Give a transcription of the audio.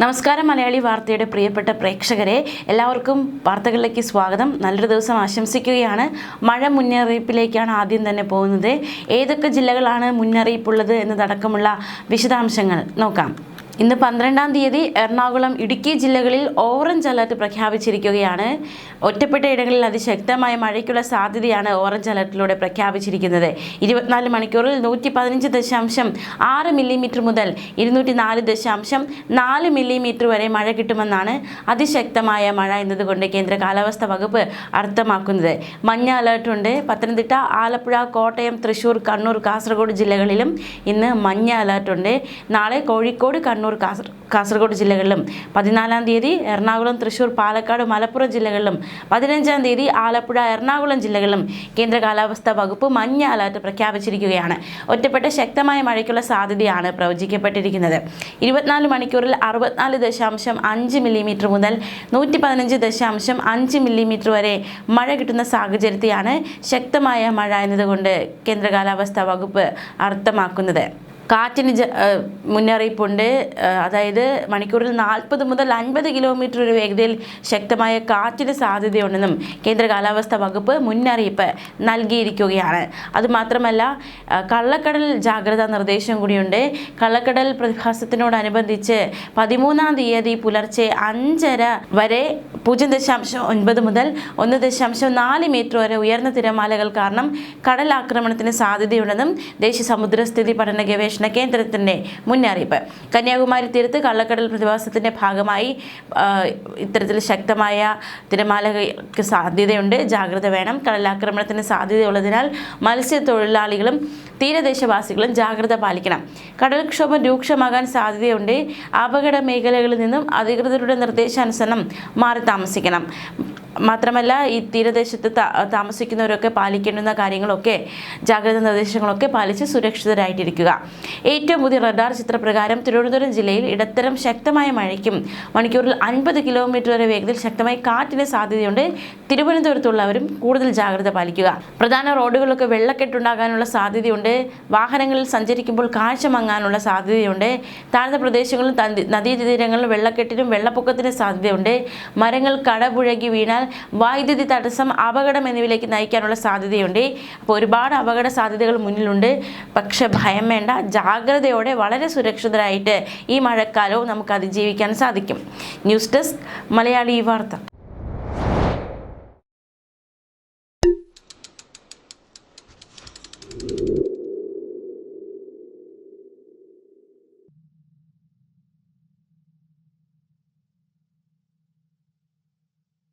നമസ്കാരം മലയാളി വാർത്തയുടെ പ്രിയപ്പെട്ട പ്രേക്ഷകരെ, എല്ലാവർക്കും വാർത്തകളിലേക്ക് സ്വാഗതം. നല്ലൊരു ദിവസം ആശംസിക്കുകയാണ്. മഴ മുന്നറിയിപ്പിലേക്കാണ് ആദ്യം തന്നെ പോകുന്നത്. ഏതൊക്കെ ജില്ലകളാണ് മുന്നറിയിപ്പുള്ളത് എന്നതടക്കമുള്ള വിശദാംശങ്ങൾ നോക്കാം. ഇന്ന് 12-ാം തീയതി എറണാകുളം, ഇടുക്കി ജില്ലകളിൽ ഓറഞ്ച് അലർട്ട് പ്രഖ്യാപിച്ചിരിക്കുകയാണ്. ഒറ്റപ്പെട്ട ഇടങ്ങളിൽ അതിശക്തമായ മഴയ്ക്കുള്ള സാധ്യതയാണ് ഓറഞ്ച് അലർട്ടിലൂടെ പ്രഖ്യാപിച്ചിരിക്കുന്നത്. 24 മണിക്കൂറിൽ 115.6 മില്ലിമീറ്റർ മുതൽ 204.4 മില്ലിമീറ്റർ വരെ മഴ കിട്ടുമെന്നാണ് അതിശക്തമായ മഴ എന്നതുകൊണ്ട് കേന്ദ്ര കാലാവസ്ഥാ വകുപ്പ് അർത്ഥമാക്കുന്നത്. മഞ്ഞ അലർട്ടുണ്ട്. പത്തനംതിട്ട, ആലപ്പുഴ, കോട്ടയം, തൃശ്ശൂർ, കണ്ണൂർ, കാസർഗോഡ് ജില്ലകളിലും ഇന്ന് മഞ്ഞ അലർട്ടുണ്ട്. നാളെ കോഴിക്കോട്, കണ്ണൂർ, കാസർഗോഡ് ജില്ലകളിലും, 14-ാം തീയതി എറണാകുളം, തൃശ്ശൂർ, പാലക്കാട്, മലപ്പുറം ജില്ലകളിലും, 15-ാം തീയതി ആലപ്പുഴ, എറണാകുളം ജില്ലകളിലും കേന്ദ്ര കാലാവസ്ഥാ വകുപ്പ് മഞ്ഞ അലർട്ട് പ്രഖ്യാപിച്ചിരിക്കുകയാണ്. ഒറ്റപ്പെട്ട ശക്തമായ മഴയ്ക്കുള്ള സാധ്യതയാണ് പ്രവചിക്കപ്പെട്ടിരിക്കുന്നത്. 24 മണിക്കൂറിൽ 64.5 മില്ലിമീറ്റർ മുതൽ 115.5 മില്ലിമീറ്റർ വരെ മഴ കിട്ടുന്ന സാഹചര്യത്തെയാണ് ശക്തമായ മഴ എന്നതുകൊണ്ട് കേന്ദ്ര കാലാവസ്ഥാ വകുപ്പ് അർത്ഥമാക്കുന്നത്. കാറ്റിന് മുന്നറിയിപ്പുണ്ട്. അതായത് മണിക്കൂറിൽ 40 മുതൽ 50 കിലോമീറ്റർ ഒരു വേഗതയിൽ ശക്തമായ കാറ്റിന് സാധ്യതയുണ്ടെന്നും കേന്ദ്ര കാലാവസ്ഥാ വകുപ്പ് മുന്നറിയിപ്പ് നൽകിയിരിക്കുകയാണ്. അതുമാത്രമല്ല, കള്ളക്കടൽ ജാഗ്രതാ നിർദ്ദേശം കൂടിയുണ്ട്. കള്ളക്കടൽ പ്രതിഭാസത്തിനോടനുബന്ധിച്ച് 13-ാം തീയതി പുലർച്ചെ 5:30 വരെ 0.9 മുതൽ 1.4 മീറ്റർ വരെ ഉയർന്ന തിരമാലകൾ കാരണം കടലാക്രമണത്തിന് സാധ്യതയുണ്ടെന്നും ദേശീയ സമുദ്രസ്ഥിതി പഠന ഗവേഷണ കേന്ദ്രത്തിന്റെ മുന്നറിയിപ്പ്. കന്യാകുമാരി തീരത്ത് കള്ളക്കടൽ പ്രതിഭാസത്തിന്റെ ഭാഗമായി ഇത്തരത്തിൽ ശക്തമായ തിരമാലകൾക്ക് സാധ്യതയുണ്ട്. ജാഗ്രത വേണം. കടലാക്രമണത്തിന് സാധ്യതയുള്ളതിനാൽ മത്സ്യത്തൊഴിലാളികളും തീരദേശവാസികളും ജാഗ്രത പാലിക്കണം. കടൽക്ഷോഭം രൂക്ഷമാകാൻ സാധ്യതയുണ്ട്. അപകട മേഖലകളിൽ നിന്നും അധികൃതരുടെ നിർദ്ദേശാനുസരണം മാറി താമസിക്കണം. മാത്രമല്ല, ഈ തീരദേശത്ത് താമസിക്കുന്നവരൊക്കെ പാലിക്കേണ്ടുന്ന കാര്യങ്ങളൊക്കെ, ജാഗ്രതാ നിർദ്ദേശങ്ങളൊക്കെ പാലിച്ച് സുരക്ഷിതരായിട്ടിരിക്കുക. ഏറ്റവും പുതിയ റഡാർ ചിത്രപ്രകാരം തിരുവനന്തപുരം ജില്ലയിൽ ഇടത്തരം ശക്തമായ മഴയ്ക്കും മണിക്കൂറിൽ 50 കിലോമീറ്റർ വരെ വേഗതയിൽ ശക്തമായ കാറ്റിന് സാധ്യതയുണ്ട്. തിരുവനന്തപുരത്തുള്ളവരും കൂടുതൽ ജാഗ്രത പാലിക്കുക. പ്രധാന റോഡുകളിലൊക്കെ വെള്ളക്കെട്ടുണ്ടാകാനുള്ള സാധ്യതയുണ്ട്. വാഹനങ്ങളിൽ സഞ്ചരിക്കുമ്പോൾ കാഴ്ച മങ്ങാനുള്ള സാധ്യതയുണ്ട്. താഴ്ന്ന പ്രദേശങ്ങളിലും നദീതീരങ്ങളിലും വെള്ളക്കെട്ടിനും വെള്ളപ്പൊക്കത്തിനും സാധ്യതയുണ്ട്. മരങ്ങൾ കടപുഴകി വീണാൽ വൈദ്യുതി തടസ്സം, അപകടം എന്നിവയിലേക്ക് നയിക്കാനുള്ള സാധ്യതയുണ്ട്. അപ്പോൾ ഒരുപാട് അപകട സാധ്യതകൾ മുന്നിലുണ്ട്. പക്ഷെ ഭയം വേണ്ട. ജാഗ്രതയോടെ വളരെ സുരക്ഷിതരായിട്ട് ഈ മഴക്കാലവും നമുക്ക് അതിജീവിക്കാൻ സാധിക്കും. ന്യൂസ് ഡെസ്ക് മലയാളി വാർത്ത.